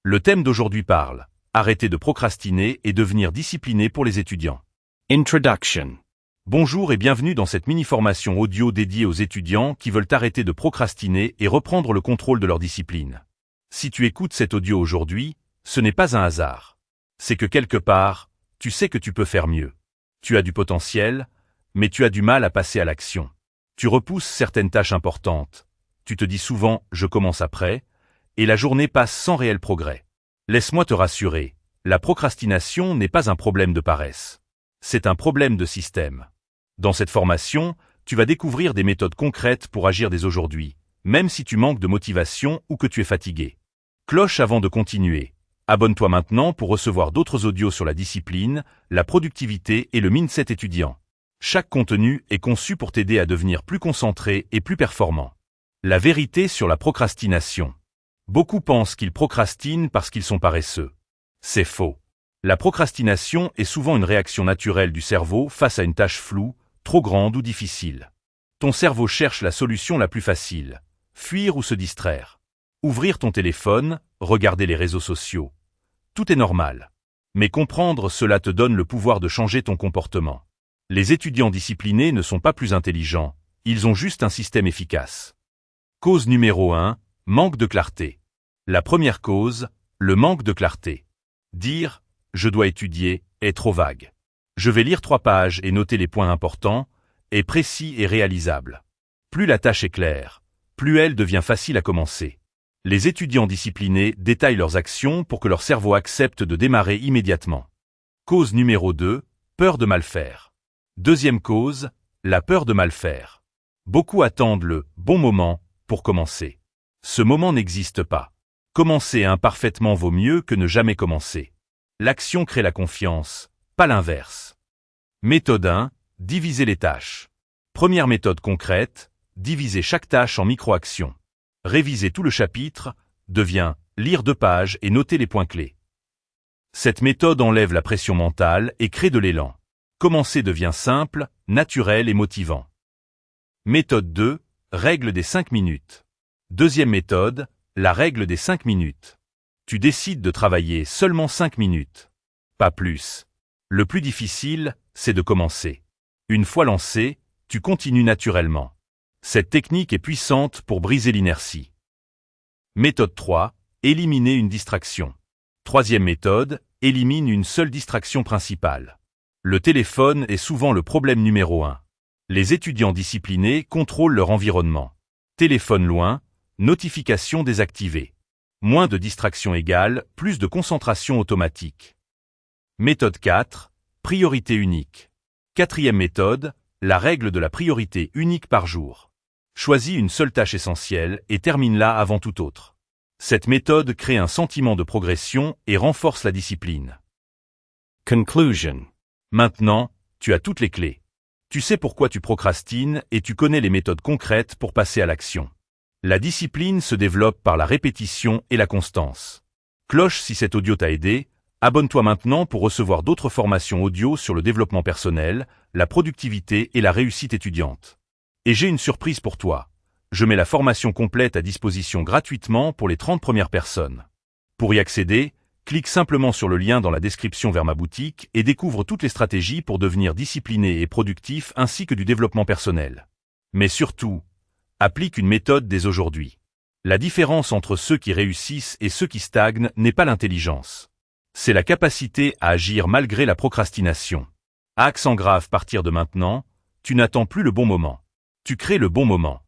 Le thème d'aujourd'hui parle « Arrêter de procrastiner et devenir discipliné pour les étudiants ». Introduction. Bonjour et bienvenue dans cette mini-formation audio dédiée aux étudiants qui veulent arrêter de procrastiner et reprendre le contrôle de leur discipline. Si tu écoutes cet audio aujourd'hui, ce n'est pas un hasard. C'est que quelque part, tu sais que tu peux faire mieux. Tu as du potentiel, mais tu as du mal à passer à l'action. Tu repousses certaines tâches importantes. Tu te dis souvent « je commence après » et la journée passe sans réel progrès. Laisse-moi te rassurer, la procrastination n'est pas un problème de paresse. C'est un problème de système. Dans cette formation, tu vas découvrir des méthodes concrètes pour agir dès aujourd'hui, même si tu manques de motivation ou que tu es fatigué. Cloche avant de continuer. Abonne-toi maintenant pour recevoir d'autres audios sur la discipline, la productivité et le mindset étudiant. Chaque contenu est conçu pour t'aider à devenir plus concentré et plus performant. La vérité sur la procrastination. Beaucoup pensent qu'ils procrastinent parce qu'ils sont paresseux. C'est faux. La procrastination est souvent une réaction naturelle du cerveau face à une tâche floue, trop grande ou difficile. Ton cerveau cherche la solution la plus facile. Fuir ou se distraire. Ouvrir ton téléphone, regarder les réseaux sociaux. Tout est normal. Mais comprendre cela te donne le pouvoir de changer ton comportement. Les étudiants disciplinés ne sont pas plus intelligents, ils ont juste un système efficace. Cause numéro 1, manque de clarté. La première cause, le manque de clarté. Dire « je dois étudier » est trop vague. Je vais lire 3 pages et noter les points importants est précis et réalisable. Plus la tâche est claire, plus elle devient facile à commencer. Les étudiants disciplinés détaillent leurs actions pour que leur cerveau accepte de démarrer immédiatement. Cause numéro 2, peur de mal faire. Deuxième cause, la peur de mal faire. Beaucoup attendent le « bon moment » pour commencer. Ce moment n'existe pas. Commencer imparfaitement vaut mieux que ne jamais commencer. L'action crée la confiance, pas l'inverse. Méthode 1, diviser les tâches. Première méthode concrète, diviser chaque tâche en micro-actions. Réviser tout le chapitre devient lire 2 pages et noter les points clés. Cette méthode enlève la pression mentale et crée de l'élan. Commencer devient simple, naturel et motivant. Méthode 2, règle des 5 minutes. Deuxième méthode, la règle des 5 minutes. Tu décides de travailler seulement 5 minutes. Pas plus. Le plus difficile, c'est de commencer. Une fois lancé, tu continues naturellement. Cette technique est puissante pour briser l'inertie. Méthode 3, éliminer une distraction. Troisième méthode, élimine une seule distraction principale. Le téléphone est souvent le problème numéro 1. Les étudiants disciplinés contrôlent leur environnement. Téléphone loin, notification désactivée. Moins de distractions égale plus de concentration automatique. Méthode 4, priorité unique. Quatrième méthode, la règle de la priorité unique par jour. Choisis une seule tâche essentielle et termine-la avant toute autre. Cette méthode crée un sentiment de progression et renforce la discipline. Conclusion. Maintenant, tu as toutes les clés. Tu sais pourquoi tu procrastines et tu connais les méthodes concrètes pour passer à l'action. La discipline se développe par la répétition et la constance. Cloche si cet audio t'a aidé, abonne-toi maintenant pour recevoir d'autres formations audio sur le développement personnel, la productivité et la réussite étudiante. Et j'ai une surprise pour toi. Je mets la formation complète à disposition gratuitement pour les 30 premières personnes. Pour y accéder, clique simplement sur le lien dans la description vers ma boutique et découvre toutes les stratégies pour devenir discipliné et productif ainsi que du développement personnel. Mais surtout, applique une méthode dès aujourd'hui. La différence entre ceux qui réussissent et ceux qui stagnent n'est pas l'intelligence. C'est la capacité à agir malgré la procrastination. Accent grave partir de maintenant, tu n'attends plus le bon moment. Tu crées le bon moment.